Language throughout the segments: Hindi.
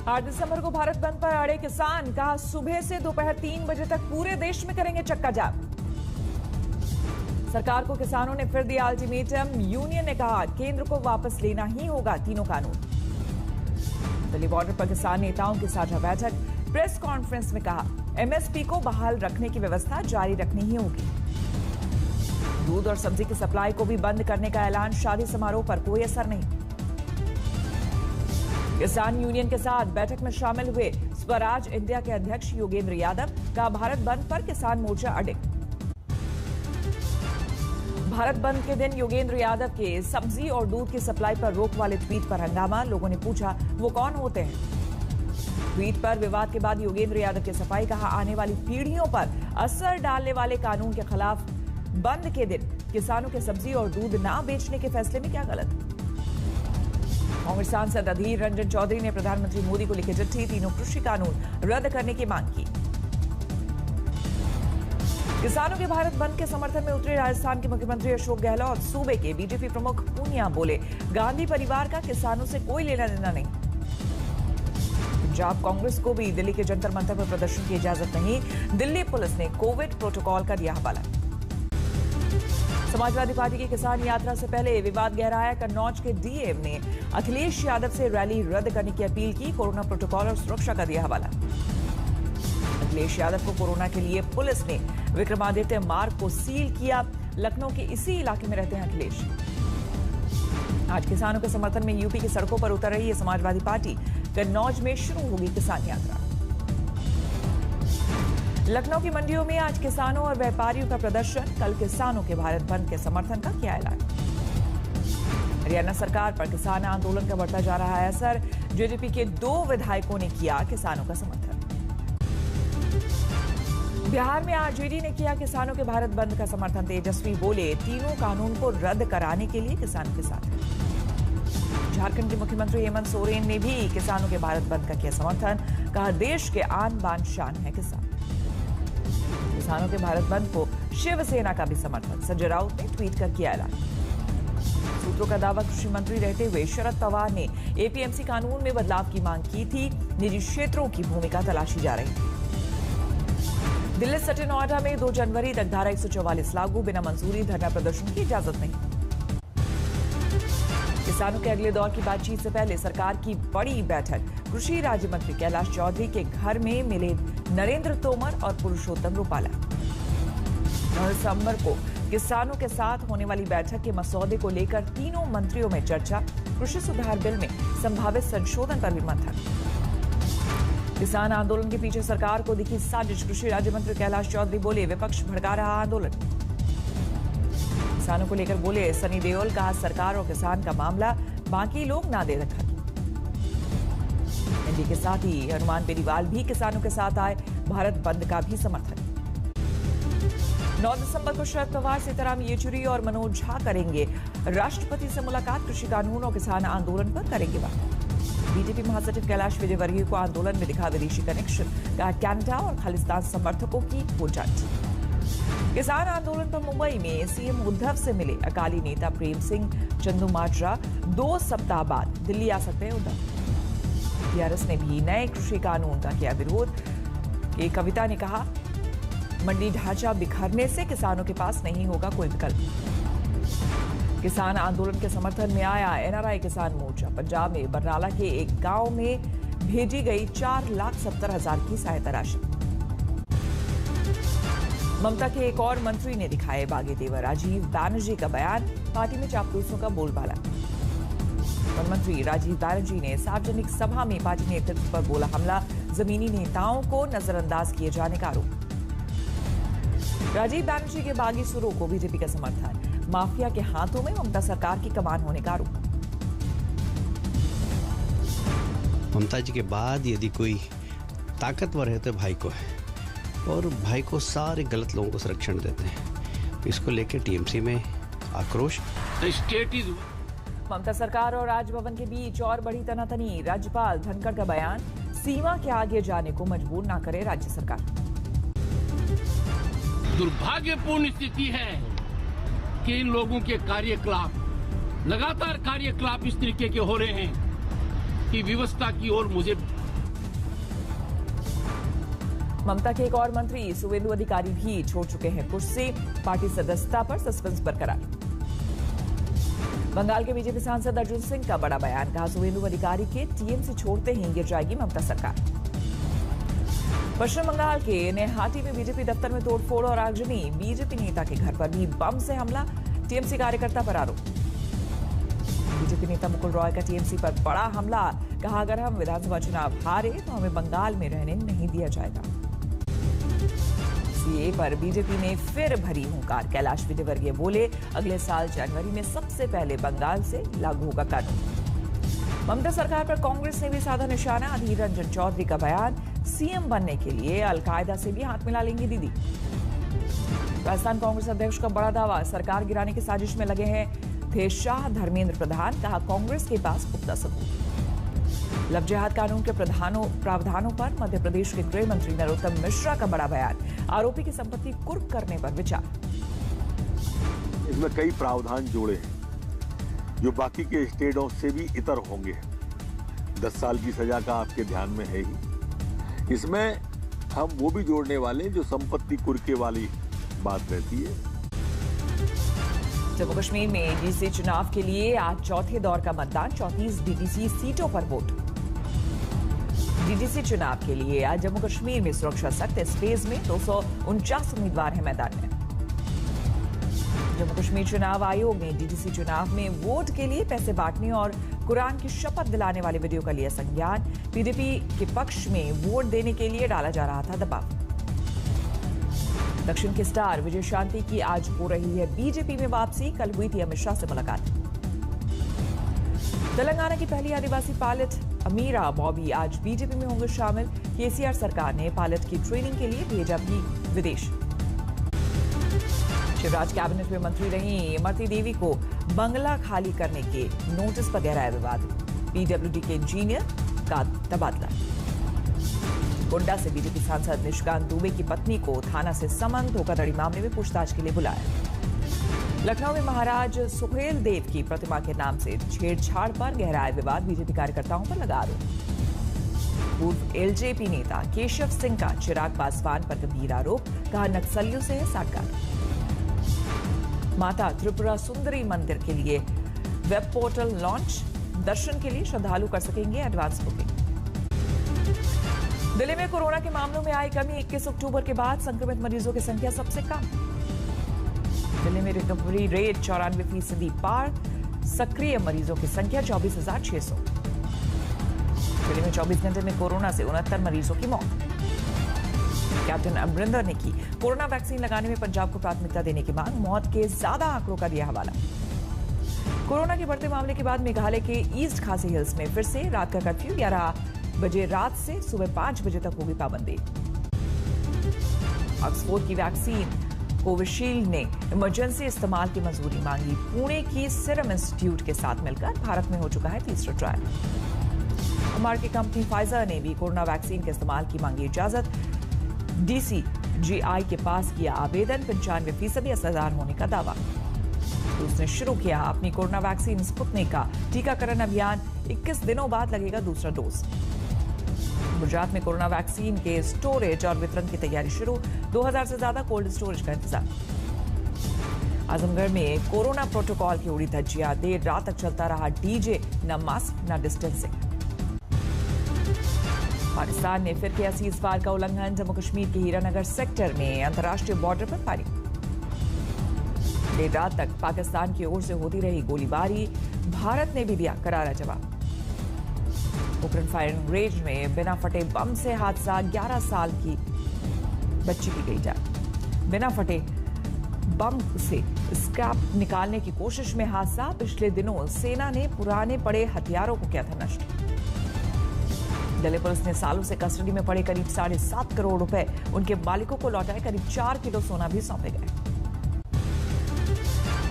8 दिसंबर को भारत बंद पर अड़े किसान, कहा सुबह से दोपहर 3 बजे तक पूरे देश में करेंगे चक्का जाम। सरकार को किसानों ने फिर दिया अल्टीमेटम, यूनियन ने कहा केंद्र को वापस लेना ही होगा तीनों कानून। दिल्ली बॉर्डर पर किसान नेताओं की साझा बैठक, प्रेस कॉन्फ्रेंस में कहा एमएसपी को बहाल रखने की व्यवस्था जारी रखनी ही होगी। दूध और सब्जी की सप्लाई को भी बंद करने का ऐलान, शादी समारोह पर कोई असर नहीं। किसान यूनियन के साथ बैठक में शामिल हुए स्वराज इंडिया के अध्यक्ष योगेंद्र यादव, कहा भारत बंद पर किसान मोर्चा अडिग। भारत बंद के दिन योगेंद्र यादव के सब्जी और दूध की सप्लाई पर रोक वाले ट्वीट पर हंगामा, लोगों ने पूछा वो कौन होते हैं। ट्वीट पर विवाद के बाद योगेंद्र यादव की सफाई, कहा आने वाली पीढ़ियों पर असर डालने वाले कानून के खिलाफ बंद के दिन किसानों के सब्जी और दूध ना बेचने के फैसले में क्या गलत। कांग्रेस सांसद अधीर रंजन चौधरी ने प्रधानमंत्री मोदी को लिखी चिट्ठी, तीनों कृषि कानून रद्द करने की मांग की। किसानों के भारत बंद के समर्थन में उतरे राजस्थान के मुख्यमंत्री अशोक गहलोत, सूबे के बीजेपी प्रमुख पूनिया बोले गांधी परिवार का किसानों से कोई लेना देना नहीं। पंजाब कांग्रेस को भी दिल्ली के जंतर मंतर पर प्रदर्शन की इजाजत नहीं, दिल्ली पुलिस ने कोविड प्रोटोकॉल का दिया हवाला। समाजवादी पार्टी की किसान यात्रा से पहले विवाद गहराया, कन्नौज के डीएम ने अखिलेश यादव से रैली रद्द करने की अपील की, कोरोना प्रोटोकॉल और सुरक्षा का दिया हवाला। अखिलेश यादव को कोरोना के लिए पुलिस ने विक्रमादित्य मार्ग को सील किया, लखनऊ के इसी इलाके में रहते हैं अखिलेश। आज किसानों के समर्थन में यूपी की सड़कों पर उतर रही है समाजवादी पार्टी, कन्नौज में शुरू होगी किसान यात्रा। लखनऊ की मंडियों में आज किसानों और व्यापारियों का प्रदर्शन, कल किसानों के भारत बंद के समर्थन का किया ऐलान। हरियाणा सरकार पर किसान आंदोलन का बढ़ता जा रहा है असर, जेजेपी के 2 विधायकों ने किया किसानों का समर्थन। बिहार में आरजेडी ने किया किसानों के भारत बंद का समर्थन, तेजस्वी बोले तीनों कानून को रद्द कराने के लिए किसानों के साथ। झारखंड के मुख्यमंत्री हेमंत सोरेन ने भी किसानों के भारत बंद का किया समर्थन, कहा देश के आन बान शान है किसान। किसानों के भारत बंद को शिवसेना का भी समर्थन, संजय राउत ने ट्वीट कर किया ऐलान। सूत्रों का दावा, कृषि मंत्री रहते हुए शरद पवार ने एपीएमसी कानून में बदलाव की मांग की थी, निजी क्षेत्रों की भूमिका तलाशी जा रही थी। दिल्ली सटे नोएडा में 2 जनवरी तक धारा 144 लागू, बिना मंजूरी धरना प्रदर्शन की इजाजत नहीं। किसानों के अगले दौर की बातचीत से पहले सरकार की बड़ी बैठक, कृषि राज्य मंत्री कैलाश चौधरी के घर में मिले नरेंद्र तोमर और पुरुषोत्तम रूपाला। 9 दिसंबर को किसानों के साथ होने वाली बैठक के मसौदे को लेकर तीनों मंत्रियों में चर्चा, कृषि सुधार बिल में संभावित संशोधन पर भी मंथन। किसान आंदोलन के पीछे सरकार को दिखी साजिश, कृषि राज्य मंत्री कैलाश चौधरी बोले विपक्ष भड़का रहा आंदोलन। किसानों को लेकर बोले सनी देओल, कहा सरकार और किसान का मामला बाकी लोग ना दे रखा। एनडीए के साथ ही हनुमान बेनीवाल भी किसानों के साथ आए, भारत बंद का भी समर्थन। 9 दिसंबर को शरद पवार, सीताराम येचुरी और मनोज झा करेंगे राष्ट्रपति से मुलाकात, कृषि कानून और किसान आंदोलन पर करेंगे बात। बीजेपी महासचिव कैलाश विजयवर्गीय को आंदोलन में दिखा विदेशी कनेक्शन, कहा कनाडा और खालिस्तान समर्थकों की हो जांच। किसान आंदोलन पर मुंबई में सीएम उद्धव से मिले अकाली नेता प्रेम सिंह चंदूमाजरा, 2 सप्ताह बाद दिल्ली आ सकते हैं उद्धव। टीआरएस ने भी नए कृषि कानून का किया विरोध। एक कविता ने कहा मंडी ढांचा बिखरने से किसानों के पास नहीं होगा कोई विकल्प। किसान आंदोलन के समर्थन में आया एनआरआई किसान मोर्चा, पंजाब में बरनाला के एक गांव में भेजी गई 4,70,000 की सहायता राशि। ममता के एक और मंत्री ने दिखाए बागी तेवर, राजीव बैनर्जी का बयान, पार्टी में चापलूसों का बोलबाला। वन मंत्री राजीव बैनर्जी ने सार्वजनिक सभा में पार्टी नेतृत्व पर बोला हमला, जमीनी नेताओं को नजरअंदाज किए जाने का आरोप। राजीव बैनर्जी के बागी सुरों को बीजेपी का समर्थन, माफिया के हाथों में ममता सरकार की कमान होने का आरोप। ममता जी के बाद यदि कोई ताकतवर है तो भाई को है, और भाई को सारे गलत लोगों को संरक्षण देते हैं, तो इसको लेकर टीएमसी में आक्रोश। ममता सरकार और राजभवन के बीच और बड़ी तनातनी, राज्यपाल धनखड़ का बयान, सीमा के आगे जाने को मजबूर ना करे राज्य सरकार। दुर्भाग्यपूर्ण स्थिति है कि इन लोगों के कार्यकलाप, लगातार कार्यकलाप इस तरीके के हो रहे हैं कि व्यवस्था की ओर मुझे ममता के एक और मंत्री सुवेंदु अधिकारी भी छोड़ चुके हैं कुर्सी, पार्टी सदस्यता पर सस्पेंस बरकरार। बंगाल के बीजेपी सांसद अर्जुन सिंह का बड़ा बयान, कहा सुवेंदु अधिकारी के टीएमसी छोड़ते ही गिर जाएगी ममता सरकार। पश्चिम बंगाल के नेहाटी में बीजेपी दफ्तर में तोड़फोड़ और आगजनी, बीजेपी नेता के घर पर भी बम से हमला, टीएमसी कार्यकर्ता पर आरोप। बीजेपी नेता मुकुल रॉय का टीएमसी पर बड़ा हमला, कहा अगर हम विधानसभा चुनाव हारे तो हमें बंगाल में रहने नहीं दिया जाएगा। सीए पर बीजेपी ने फिर भरी हुंकार, कैलाश विजयवर्गीय बोले अगले साल जनवरी में सबसे पहले बंगाल से लागू होगा कानून। ममता सरकार पर कांग्रेस ने भी साधा निशाना, अधीर रंजन चौधरी का बयान, सीएम बनने के लिए अलकायदा से भी हाथ मिला लेंगी दीदी। राजस्थान कांग्रेस अध्यक्ष का बड़ा दावा, सरकार गिराने की साजिश में लगे हैं थे शाह धर्मेंद्र प्रधान, कहा कांग्रेस के पास पुख्ता सबूत। लव जिहाद कानून के प्रावधानों पर मध्य प्रदेश के गृह मंत्री नरोत्तम मिश्रा का बड़ा बयान, आरोपी की संपत्ति कुर्क करने पर विचार। इसमें कई प्रावधान जोड़े हैं जो बाकी के स्टेटों से भी इतर होंगे। 10 साल की सजा का आपके ध्यान में है ही। इसमें हम वो भी जोड़ने वाले जो संपत्ति कुर्के वाली बात रहती है। जम्मू कश्मीर में डीसी चुनाव के लिए आज चौथे दौर का मतदान, 34 डीडीसी सीटों पर वोट। डीडीसी चुनाव के लिए आज जम्मू कश्मीर में सुरक्षा सख्त, इस फेज में 249 उम्मीदवार हैं मैदान में। जम्मू कश्मीर चुनाव आयोग ने डीडीसी चुनाव में वोट के लिए पैसे बांटने और कुरान की शपथ दिलाने वाले वीडियो का लिया संज्ञान, पीडीपी के पक्ष में वोट देने के लिए डाला जा रहा था दबाव। दक्षिण के स्टार विजय शांति की आज हो रही है बीजेपी में वापसी, कल हुई थी अमित शाह से मुलाकात। तेलंगाना की पहली आदिवासी पायलट अमीरा बॉबी आज बीजेपी में होंगे शामिल, केसीआर सरकार ने पायलट की ट्रेनिंग के लिए भेजा भी विदेश। शिवराज कैबिनेट में मंत्री रही इमरती देवी को बंगला खाली करने के नोटिस पर गहराया विवाद, पीडब्ल्यूडी के इंजीनियर का तबादला। गोड्डा से बीजेपी सांसद निशिकांत दुबे की पत्नी को थाना से समन, धोखाधड़ी मामले में पूछताछ के लिए बुलाया। लखनऊ में महाराज सुहेल देव की प्रतिमा के नाम से छेड़छाड़ पर गहराया विवाद, बीजेपी कार्यकर्ताओं पर लगा आरोप। पूर्व एलजेपी नेता केशव सिंह का चिराग पासवान पर गंभीर आरोप, कहा नक्सलियों से है साठगांठ। माता त्रिपुरा सुंदरी मंदिर के लिए वेब पोर्टल लॉन्च, दर्शन के लिए श्रद्धालु कर सकेंगे एडवांस बुकिंग। दिल्ली में कोरोना के मामलों में आई कमी, 21 अक्टूबर के बाद संक्रमित मरीजों की संख्या सबसे कम। दिल्ली में रिकवरी रेट 94% पार, सक्रिय मरीजों की संख्या 24,600। दिल्ली में 24 घंटे में कोरोना से 69 मरीजों की मौत। कैप्टन अमरिंदर ने की कोरोना वैक्सीन लगाने में पंजाब को प्राथमिकता देने की मांग, मौत के ज्यादा आंकड़ों का दिया हवाला। कोरोना के बढ़ते मामले के बाद मेघालय के ईस्ट खासी हिल्स में फिर से रात का कर्फ्यू, 11 बजे रात से सुबह 5 बजे तक होगी पाबंदी। ऑक्सफोर्ड की वैक्सीन कोविशील्ड ने इमरजेंसी इस्तेमाल की मंजूरी मांगी, पुणे की सीरम इंस्टीट्यूट के साथ मिलकर भारत में हो चुका है तीसरा ट्रायल। अमेरिकी कंपनी फाइजर ने भी कोरोना वैक्सीन के इस्तेमाल की मांगी इजाजत, डीसीजीआई के पास किया आवेदन, 95% असरदार होने का दावा। उसने शुरू किया अपनी कोरोना वैक्सीन स्पुतनिक का टीकाकरण अभियान, 21 दिनों बाद लगेगा दूसरा डोज। गुजरात में कोरोना वैक्सीन के स्टोरेज और वितरण की तैयारी शुरू, 2000 से ज्यादा कोल्ड स्टोरेज का इंतजाम। आजमगढ़ में कोरोना प्रोटोकॉल की उड़ी धज्जियां, देर रात तक चलता रहा डीजे, न मास्क न डिस्टेंसिंग। पाकिस्तान ने फिर किया सीजफायर का उल्लंघन, जम्मू कश्मीर के हीरानगर सेक्टर में अंतर्राष्ट्रीय बॉर्डर पर फायरिंग। देर रात तक पाकिस्तान की ओर से होती रही गोलीबारी, भारत ने भी दिया करारा जवाब। पोखरण फायरिंग रेंज में बिना फटे बम से हादसा, 11 साल की बच्ची की गई जान। बिना फटे बम से स्क्रैप निकालने की कोशिश में हादसा, पिछले दिनों सेना ने पुराने पड़े हथियारों को किया था नष्ट। दिल्ली पुलिस ने सालों से कस्टडी में पड़े करीब 7.5 करोड़ रुपए उनके मालिकों को लौटाए, करीब 4 किलो सोना भी सौंपे गए।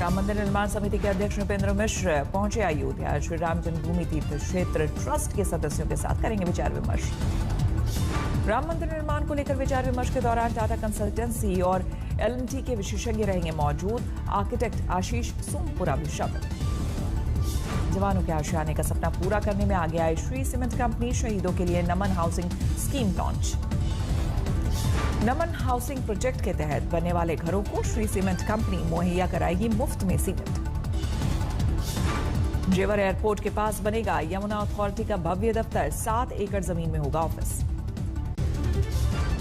राम मंदिर निर्माण समिति के अध्यक्ष नृपेंद्र मिश्र पहुंचे अयोध्या, श्री राम जन्मभूमि तीर्थ क्षेत्र ट्रस्ट के सदस्यों के साथ करेंगे विचार विमर्श। राम मंदिर निर्माण को लेकर विचार विमर्श के दौरान टाटा कंसल्टेंसी और L&T के विशेषज्ञ रहेंगे मौजूद, आर्किटेक्ट आशीष सोमपुरा भी शामिल। जवानों के आशियाने का सपना पूरा करने में आगे आई श्री सीमेंट कंपनी, शहीदों के लिए नमन हाउसिंग स्कीम लॉन्च। नमन हाउसिंग प्रोजेक्ट के तहत बनने वाले घरों को श्री सीमेंट कंपनी मुहैया कराएगी मुफ्त में सीमेंट। जेवर एयरपोर्ट के पास बनेगा यमुना अथॉरिटी का भव्य दफ्तर, 7 एकड़ जमीन में होगा ऑफिस।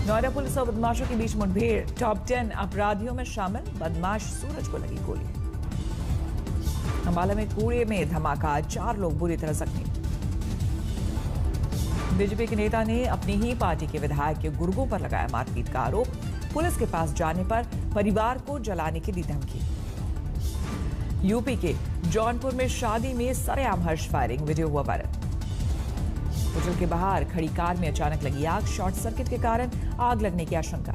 नोएडा पुलिस और बदमाशों के बीच मुठभेड़, टॉप 10 अपराधियों में शामिल बदमाश सूरज को लगी गोली। अंबाला में कूड़े में धमाका, 4 लोग बुरी तरह जख्मी। बीजेपी के नेता ने अपनी ही पार्टी के विधायक के गुर्गों पर लगाया मारपीट का आरोप। पुलिस के पास जाने पर परिवार को जलाने की दी धमकी। यूपी के जौनपुर में शादी में सरेआम हर्ष फायरिंग, वीडियो हुआ वायरल। होटल के बाहर खड़ी कार में अचानक लगी आग, शॉर्ट सर्किट के कारण आग लगने की आशंका।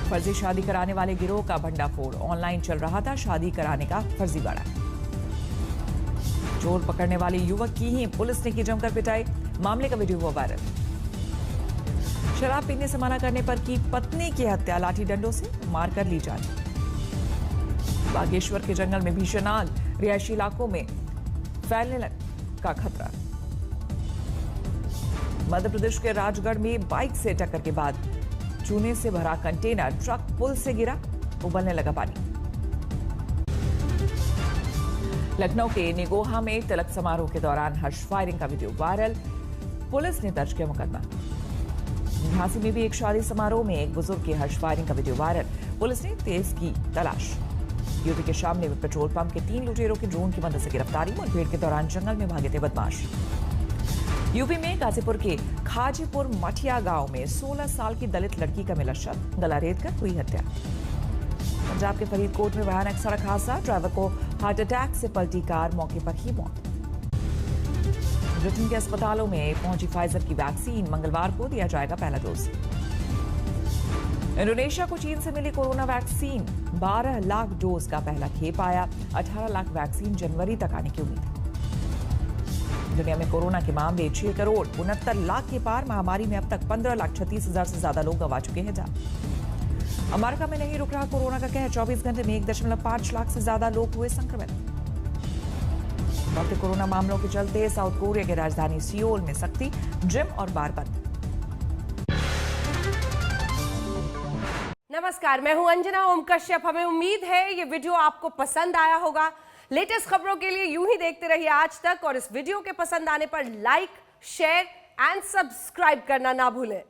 फर्जी शादी कराने वाले गिरोह का भंडाफोड़, ऑनलाइन चल रहा था शादी कराने का फर्जीवाड़ा। चोर पकड़ने वाले युवक की ही पुलिस ने की जमकर पिटाई, मामले का वीडियो हुआ वायरल। शराब पीने से मना करने पर की पत्नी की हत्या, लाठी डंडों से मारकर ली जान। बागेश्वर के जंगल में भीषण आग, रिहायशी इलाकों में फैलने का खतरा। मध्य प्रदेश के राजगढ़ में बाइक से टक्कर के बाद चूने से भरा कंटेनर ट्रक पुल से गिरा, उबलने लगा पानी। लखनऊ के निगोहा में तिलक समारोह के दौरान हर्ष फायरिंग का वीडियो वायरल, पुलिस ने दर्ज किया मुकदमा। झांसी में भी एक शादी समारोह में एक बुजुर्ग की हर्ष फायरिंग का वीडियो वायरल, पुलिस ने तेज की तलाश। यूपी के शामली में पेट्रोल पंप के 3 लुटेरों की ड्रोन की मदद से गिरफ्तारी, मुठभेड़ के दौरान जंगल में भागे थे बदमाश। यूपी में गाजीपुर के खाजीपुर मठिया गांव में 16 साल की दलित लड़की का मिला शव, गला रेत कर हुई हत्या। पंजाब के फरीदकोट में भयानक सड़क हादसा, ड्राइवर को हार्ट अटैक से पलटी कार, मौके पर ही मौत। ब्रिटेन के अस्पतालों में पहुंची फाइजर की वैक्सीन, मंगलवार को दिया जाएगा पहला डोज। इंडोनेशिया को चीन से मिली कोरोना वैक्सीन, 12 लाख डोज का पहला खेप आया, 18 लाख वैक्सीन जनवरी तक आने की उम्मीद है। दुनिया में कोरोना के मामले 6 करोड़ 69 लाख के पार, महामारी में अब तक 15,36,000 से ज्यादा लोग गंवा चुके हैं जान। अमेरिका में नहीं रुक रहा कोरोना का कहर, 24 घंटे में 1.5 लाख से ज्यादा लोग हुए संक्रमित। बढ़ते कोरोना मामलों के चलते साउथ कोरिया की राजधानी सियोल में सख्ती, जिम और बार बंद। नमस्कार, मैं हूं अंजना ओम कश्यप। हमें उम्मीद है ये वीडियो आपको पसंद आया होगा। लेटेस्ट खबरों के लिए यूं ही देखते रहिए आज तक, और इस वीडियो के पसंद आने पर लाइक, शेयर एंड सब्सक्राइब करना ना भूलें।